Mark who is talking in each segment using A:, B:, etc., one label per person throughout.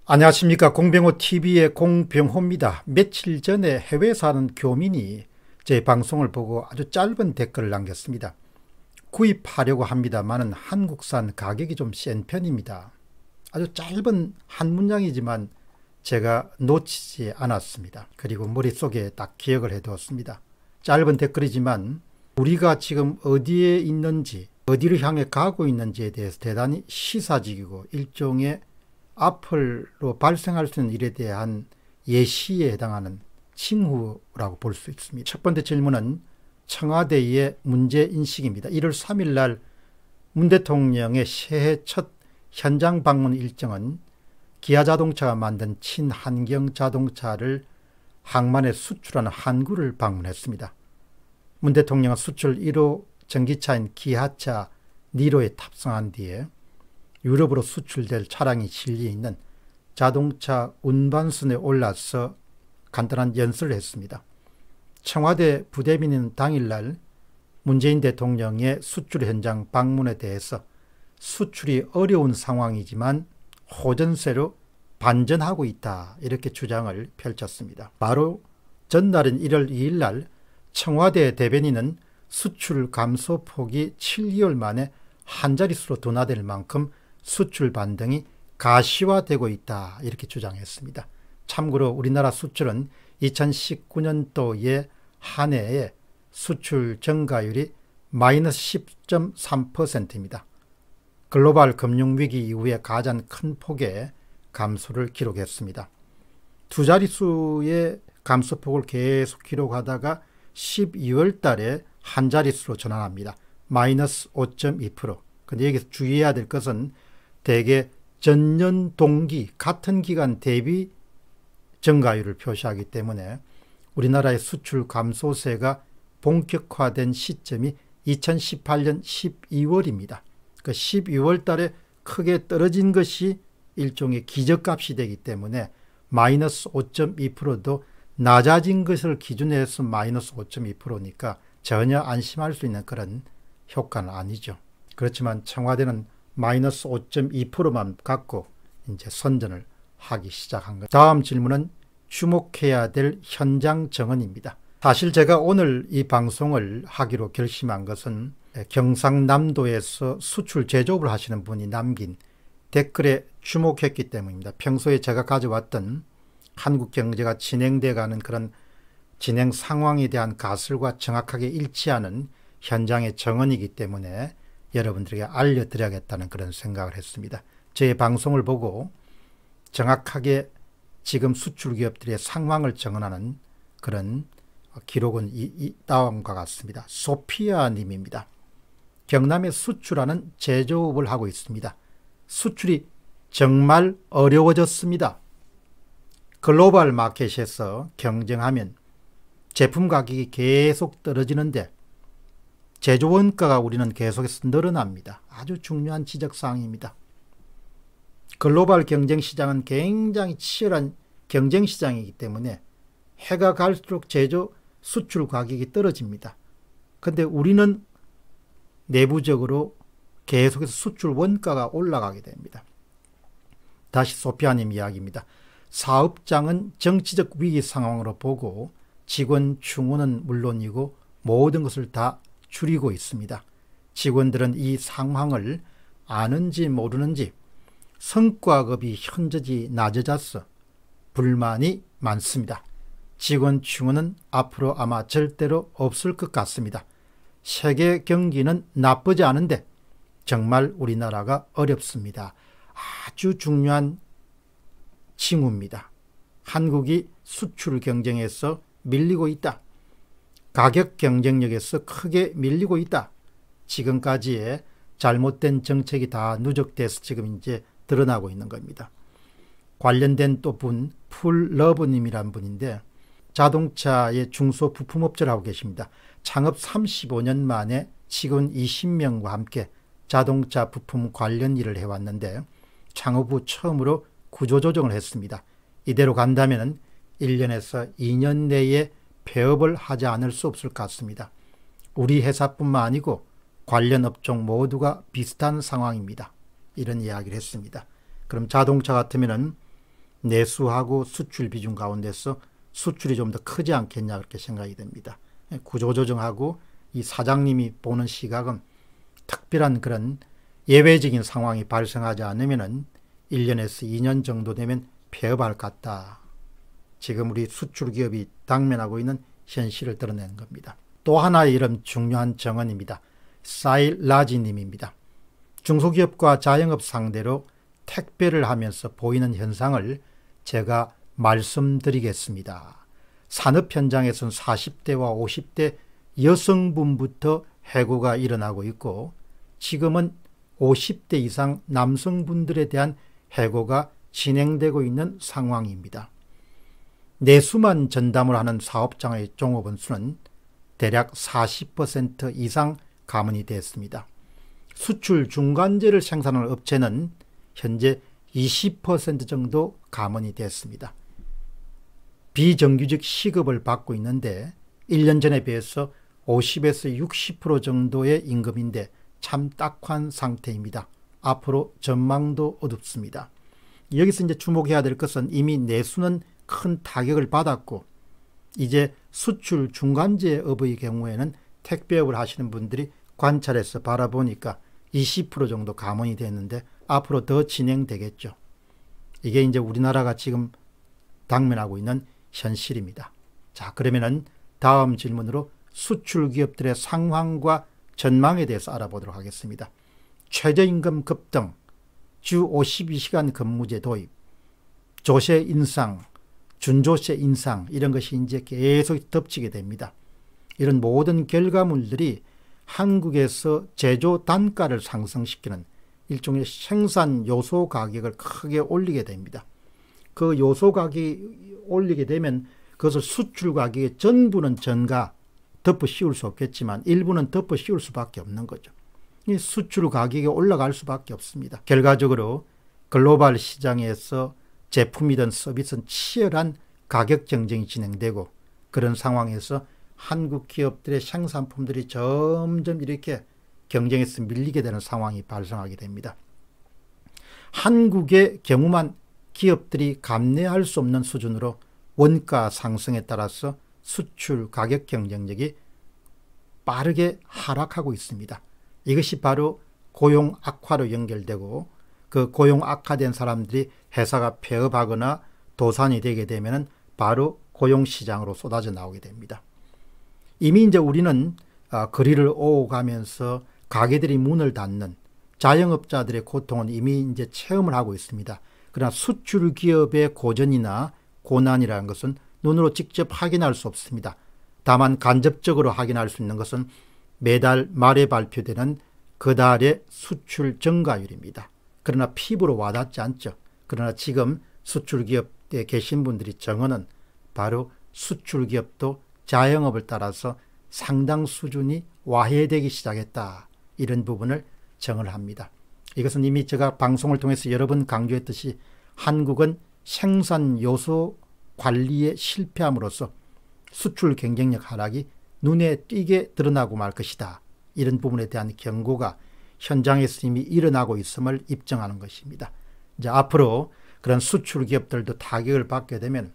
A: 안녕하십니까. 공병호TV의 공병호입니다. 며칠 전에 해외에 사는 교민이 제 방송을 보고 아주 짧은 댓글을 남겼습니다. 구입하려고 합니다만은 한국산 가격이 좀 센 편입니다. 아주 짧은 한 문장이지만 제가 놓치지 않았습니다. 그리고 머릿속에 딱 기억을 해두었습니다. 짧은 댓글이지만 우리가 지금 어디에 있는지, 어디를 향해 가고 있는지에 대해서 대단히 시사적이고 일종의 앞으로 발생할 수 있는 일에 대한 예시에 해당하는 징후라고 볼 수 있습니다. 첫 번째 질문은 청와대의 문제인식입니다. 1월 3일 날 문 대통령의 새해 첫 현장 방문 일정은 기아자동차가 만든 친환경 자동차를 항만에 수출하는 한국을 방문했습니다. 문 대통령은 수출 1호 전기차인 기아차 니로에 탑승한 뒤에 유럽으로 수출될 차량이 실려 있는 자동차 운반선에 올라서 간단한 연설을 했습니다. 청와대 부대변인은 당일날 문재인 대통령의 수출 현장 방문에 대해서 수출이 어려운 상황이지만 호전세로 반전하고 있다, 이렇게 주장을 펼쳤습니다. 바로 전날인 1월 2일 날 청와대 대변인은 수출 감소 폭이 7개월 만에 한 자릿수로 둔화될 만큼 수출 반등이 가시화되고 있다, 이렇게 주장했습니다. 참고로 우리나라 수출은 2019년도에 한 해에 수출 증가율이 마이너스 10.3%입니다. 글로벌 금융위기 이후에 가장 큰 폭의 감소를 기록했습니다. 두 자릿수의 감소폭을 계속 기록하다가 12월 달에 한 자릿수로 전환합니다. 마이너스 5.2%. 근데 여기서 주의해야 될 것은 대개 전년 동기 같은 기간 대비 증가율을 표시하기 때문에 우리나라의 수출 감소세가 본격화된 시점이 2018년 12월입니다. 그 12월 달에 크게 떨어진 것이 일종의 기저값이 되기 때문에 마이너스 5.2%도 낮아진 것을 기준으로 해서 마이너스 5.2%니까 전혀 안심할 수 있는 그런 효과는 아니죠. 그렇지만 청와대는 마이너스 5.2%만 갖고 이제 선전을 하기 시작한 것. 다음 질문은 주목해야 될 현장 정언입니다. 사실 제가 오늘 이 방송을 하기로 결심한 것은 경상남도에서 수출 제조업을 하시는 분이 남긴 댓글에 주목했기 때문입니다. 평소에 제가 가져왔던 한국 경제가 진행돼 가는 그런 진행 상황에 대한 가설과 정확하게 일치하는 현장의 정언이기 때문에 여러분들에게 알려드려야겠다는 그런 생각을 했습니다. 제 방송을 보고 정확하게 지금 수출기업들의 상황을 정언하는 그런 기록은 다음과 같습니다. 소피아 님입니다. 경남에 수출하는 제조업을 하고 있습니다. 수출이 정말 어려워졌습니다. 글로벌 마켓에서 경쟁하면 제품 가격이 계속 떨어지는데 제조 원가가 우리는 계속해서 늘어납니다. 아주 중요한 지적사항입니다. 글로벌 경쟁시장은 굉장히 치열한 경쟁시장이기 때문에 해가 갈수록 제조 수출 가격이 떨어집니다. 그런데 우리는 내부적으로 계속해서 수출 원가가 올라가게 됩니다. 다시 소피아님 이야기입니다. 사업장은 정치적 위기 상황으로 보고 직원 충원은 물론이고 모든 것을 다 줄이고 있습니다. 직원들은 이 상황을 아는지 모르는지 성과급이 현저히 낮아져서 불만이 많습니다. 직원 충원은 앞으로 아마 절대로 없을 것 같습니다. 세계 경기는 나쁘지 않은데 정말 우리나라가 어렵습니다. 아주 중요한 징후입니다. 한국이 수출 경쟁에서 밀리고 있다. 가격 경쟁력에서 크게 밀리고 있다. 지금까지의 잘못된 정책이 다 누적돼서 지금 이제 드러나고 있는 겁니다. 관련된 또 분, 풀러브님이란 분인데 자동차의 중소부품업체를 하고 계십니다. 창업 35년 만에 직원 20명과 함께 자동차 부품 관련 일을 해왔는데 창업 후 처음으로 구조조정을 했습니다. 이대로 간다면 1년에서 2년 내에 폐업을 하지 않을 수 없을 것 같습니다. 우리 회사뿐만 아니고 관련 업종 모두가 비슷한 상황입니다. 이런 이야기를 했습니다. 그럼 자동차 같으면은 내수하고 수출 비중 가운데서 수출이 좀 더 크지 않겠냐 그렇게 생각이 됩니다. 구조조정하고 이 사장님이 보는 시각은 특별한 그런 예외적인 상황이 발생하지 않으면 1년에서 2년 정도 되면 폐업할 것 같다. 지금 우리 수출기업이 당면하고 있는 현실을 드러내는 겁니다. 또 하나의 이런 중요한 정언입니다. 사일라지님입니다. 중소기업과 자영업 상대로 택배를 하면서 보이는 현상을 제가 말씀드리겠습니다. 산업 현장에서는 40대와 50대 여성분부터 해고가 일어나고 있고 지금은 50대 이상 남성분들에 대한 해고가 진행되고 있는 상황입니다. 내수만 전담을 하는 사업장의 종업원 수는 대략 40% 이상 감원이 됐습니다. 수출 중간재를 생산하는 업체는 현재 20% 정도 감원이 됐습니다. 비정규직 시급을 받고 있는데 1년 전에 비해서 50에서 60% 정도의 임금인데 참 딱한 상태입니다. 앞으로 전망도 어둡습니다. 여기서 이제 주목해야 될 것은 이미 내수는 큰 타격을 받았고 이제 수출 중간재업의 경우에는 택배업을 하시는 분들이 관찰해서 바라보니까 20% 정도 감원이 됐는데 앞으로 더 진행되겠죠. 이게 이제 우리나라가 지금 당면하고 있는 현실입니다. 자, 그러면은 다음 질문으로 수출 기업들의 상황과 전망에 대해서 알아보도록 하겠습니다. 최저임금 급등, 주 52시간 근무제 도입, 조세 인상, 준조세 인상 이런 것이 이제 계속 덮치게 됩니다. 이런 모든 결과물들이 한국에서 제조 단가를 상승시키는 일종의 생산 요소 가격을 크게 올리게 됩니다. 그 요소 가격이 올리게 되면 그것을 수출 가격의 전부는 전가 덮어 씌울 수 없겠지만 일부는 덮어 씌울 수밖에 없는 거죠. 이 수출 가격이 올라갈 수밖에 없습니다. 결과적으로 글로벌 시장에서 제품이든 서비스는 치열한 가격 경쟁이 진행되고 그런 상황에서 한국 기업들의 생산품들이 점점 이렇게 경쟁에서 밀리게 되는 상황이 발생하게 됩니다. 한국의 경우만 기업들이 감내할 수 없는 수준으로 원가 상승에 따라서 수출 가격 경쟁력이 빠르게 하락하고 있습니다. 이것이 바로 고용 악화로 연결되고 그 고용 악화된 사람들이 회사가 폐업하거나 도산이 되게 되면 바로 고용시장으로 쏟아져 나오게 됩니다. 이미 이제 우리는 거리를 오가면서 가게들이 문을 닫는 자영업자들의 고통은 이미 이제 체험을 하고 있습니다. 그러나 수출 기업의 고전이나 고난이라는 것은 눈으로 직접 확인할 수 없습니다. 다만 간접적으로 확인할 수 있는 것은 매달 말에 발표되는 그달의 수출 증가율입니다. 그러나 피부로 와닿지 않죠. 그러나 지금 수출기업에 계신 분들이 정언은 바로 수출기업도 자영업을 따라서 상당 수준이 와해되기 시작했다. 이런 부분을 정을 합니다. 이것은 이미 제가 방송을 통해서 여러 번 강조했듯이 한국은 생산 요소 관리에 실패함으로써 수출 경쟁력 하락이 눈에 띄게 드러나고 말 것이다. 이런 부분에 대한 경고가 현장에서 이미 일어나고 있음을 입증하는 것입니다. 이제 앞으로 그런 수출 기업들도 타격을 받게 되면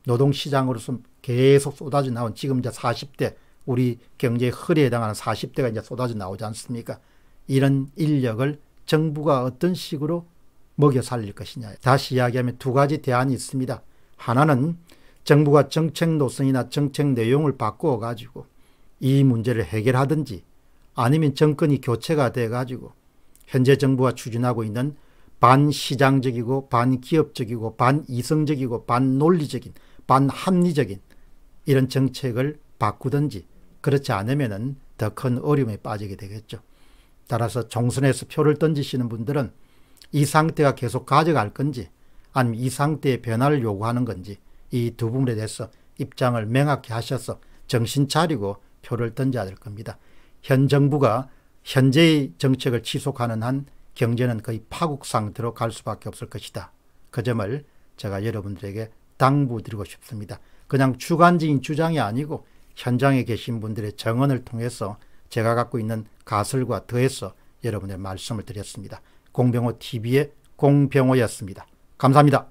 A: 노동시장으로서 계속 쏟아져 나온 지금 이제 40대 우리 경제의 허리에 해당하는 40대가 이제 쏟아져 나오지 않습니까? 이런 인력을 정부가 어떤 식으로 먹여 살릴 것이냐. 다시 이야기하면 두 가지 대안이 있습니다. 하나는 정부가 정책 노선이나 정책 내용을 바꾸어 가지고 이 문제를 해결하든지 아니면 정권이 교체가 돼 가지고 현재 정부가 추진하고 있는 반시장적이고 반기업적이고 반이성적이고 반논리적인 반합리적인 이런 정책을 바꾸든지 그렇지 않으면 더 큰 어려움에 빠지게 되겠죠. 따라서 총선에서 표를 던지시는 분들은 이 상태가 계속 가져갈 건지 아니면 이 상태의 변화를 요구하는 건지 이 두 부분에 대해서 입장을 명확히 하셔서 정신 차리고 표를 던져야 될 겁니다. 현 정부가 현재의 정책을 지속하는 한 경제는 거의 파국 상태로 갈 수밖에 없을 것이다. 그 점을 제가 여러분들에게 당부드리고 싶습니다. 그냥 주관적인 주장이 아니고 현장에 계신 분들의 정언을 통해서 제가 갖고 있는 가설과 더해서 여러분의 말씀을 드렸습니다. 공병호 TV의 공병호였습니다. 감사합니다.